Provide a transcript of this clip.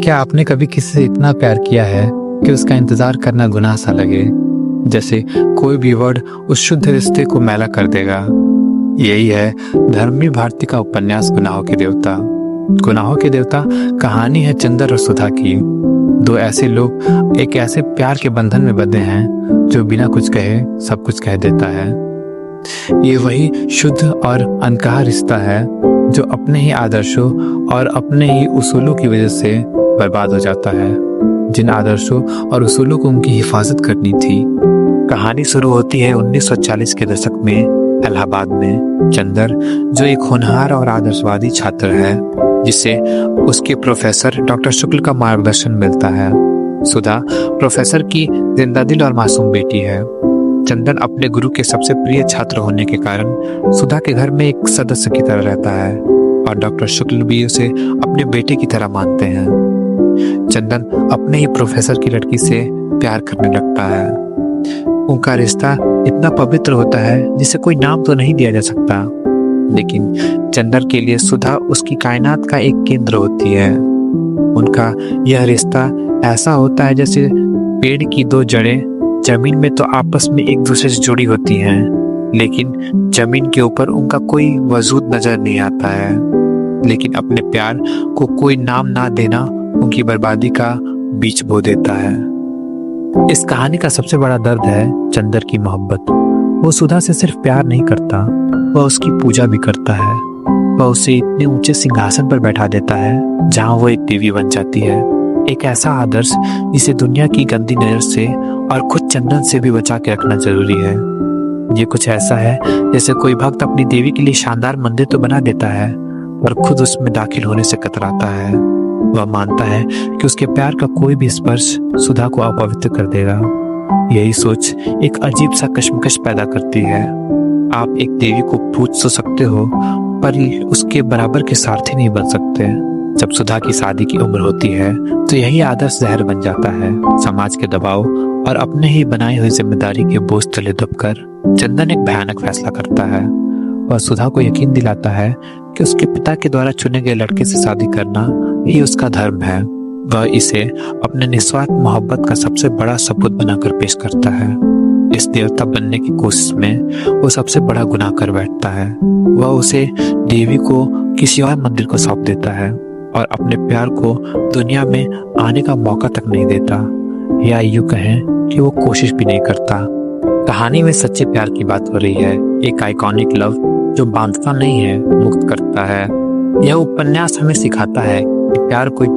क्या आपने कभी किसी से इतना प्यार किया है कि उसका इंतजार करना गुनाह सा लगे? जैसे कोई भी वर्ड उस शुद्ध रिश्ते को मैला कर देगा। यही है धर्मवीर भारती का उपन्यास गुनाहों के देवता। गुनाहों के देवता कहानी है चंदर और सुधा की। दो ऐसे लोग एक ऐसे प्यार के बंधन में बंधे हैं जो बिना कुछ कहे सब कुछ कह देता है। ये वही शुद्ध और अनकहा रिश्ता है जो अपने ही आदर्शों और अपने ही उसूलों की वजह से बर्बाद हो जाता है, जिन आदर्शों और उसूलों को उनकी हिफाजत करनी थी। कहानी शुरू होती है 1940 के दशक में इलाहाबाद में। चंदर जो एक होनहार और आदर्शवादी छात्र है, जिसे उसके प्रोफेसर डॉक्टर शुक्ल का मार्गदर्शन मिलता है। सुधा प्रोफेसर की जिंदादिल और मासूम बेटी है। चंदन अपने गुरु के सबसे प्रिय छात्र होने के कारण सुधा के घर में एक सदस्य की तरह रहता है और डॉक्टर शुक्ल भी उसे अपने बेटे की तरह मानते हैं। चंदन अपने ही प्रोफेसर की लड़की से प्यार करने लगता है। उनका रिश्ता इतना पवित्र होता है जिसे कोई नाम तो नहीं दिया जा सकता, लेकिन चंदन के लिए सुधा उसकी कायनात का एक केंद्र होती है। उनका यह रिश्ता ऐसा होता है जैसे पेड़ की दो जड़ें जमीन में तो आपस में एक दूसरे से जुड़ी होती हैं, लेकिन जमीन के ऊपर उनका कोई वजूद नजर नहीं आता है। लेकिन अपने प्यार को कोई नाम ना देना उनकी बर्बादी का बीज बो देता है। इस कहानी का सबसे बड़ा दर्द है चंदर की मोहब्बत। वो सुधा से सिर्फ प्यार नहीं करता, वह उसकी पूजा भी करता है। वह उसे इतने ऊंचे सिंहासन पर बैठा देता है जहां वो एक देवी बन जाती है। एक ऐसा आदर्श जिसे दुनिया की गंदी नजर से और खुद चंदन से भी बचा के रखना जरूरी है। ये कुछ ऐसा है जैसे कोई भक्त अपनी देवी के लिए शानदार मंदिर तो बना देता है, पर खुद उसमें दाखिल होने से कतराता है। वह मानता है कि उसके प्यार का कोई भी स्पर्श सुधा को अपवित्र कर देगा। यही सोच एक अजीब सा कश्मकश पैदा करती है। आप एक देवी को पूज तो सकते हो, पर उसके बराबर के सारथी नहीं बन सकते। जब सुधा की शादी की उम्र होती है तो यही आदर्श जहर बन जाता है। समाज के दबाव और अपने ही बनाई हुई जिम्मेदारी के बोझ तले दबकर चंदन एक भयानक फैसला करता है। वह सुधा को यकीन दिलाता है कि उसके पिता के द्वारा चुने गए लड़के से शादी करना ही उसका धर्म है। वह इसे अपने निस्वार्थ मोहब्बत का सबसे बड़ा सबूत बनाकर पेश करता है। इस देवता बनने की कोशिश में वो सबसे बड़ा गुनाह कर बैठता है। वह उसे देवी को किसी और मंदिर को सौंप देता है और अपने प्यार को दुनिया में आने का मौका तक नहीं देता, या यूं कहें कि वो कोशिश भी नहीं करता। कहानी में सच्चे प्यार की बात हो रही है, एक आइकॉनिक लव जो बांधता नहीं है, मुक्त करता है। यह उपन्यास हमें सिखाता है कि प्यार कोई